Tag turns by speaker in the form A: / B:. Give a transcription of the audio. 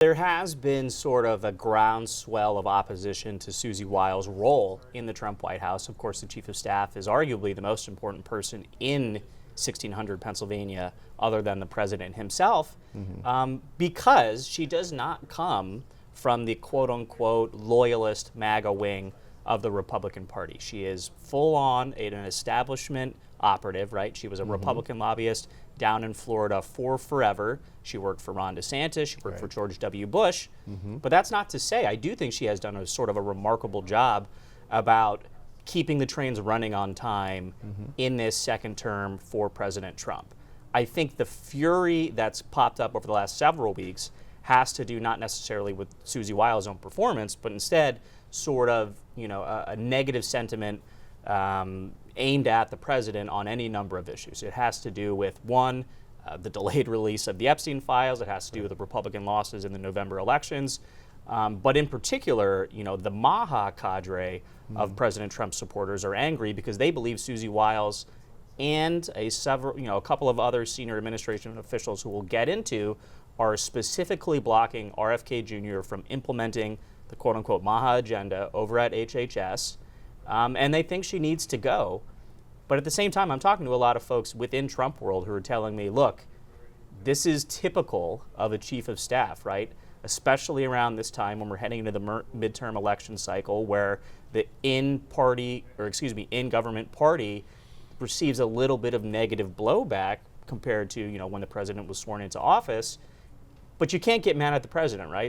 A: There has been sort of a groundswell of opposition to Susie Wiles' role in the Trump White House. Of course, the chief of staff is arguably the most important person in 1600 Pennsylvania, other than the president himself, because she does not come from the quote-unquote loyalist MAGA wing of the Republican Party. She is full-on an establishment operative, right? She was a Republican lobbyist down in Florida for forever. She worked for Ron DeSantis, she worked for George W. Bush. But that's not to say, I do think she has done a sort of a remarkable job about keeping the trains running on time in this second term for President Trump. I think the fury that's popped up over the last several weeks has to do not necessarily with Susie Wiles' own performance, but instead sort of, a negative sentiment aimed at the president on any number of issues. It has to do with, one, the delayed release of the Epstein files. It has to do with the Republican losses in the November elections. But in particular, the MAGA cadre of President Trump's supporters are angry because they believe Susie Wiles and a couple of other senior administration officials who we'll get into are specifically blocking RFK Jr. from implementing the quote-unquote MAGA agenda over at HHS. And they think she needs to go. But at the same time, I'm talking to a lot of folks within Trump world who are telling me, look, this is typical of a chief of staff, right? Especially around this time when we're heading into the midterm election cycle where the in-government party receives a little bit of negative blowback compared to, when the president was sworn into office. But you can't get mad at the president, right?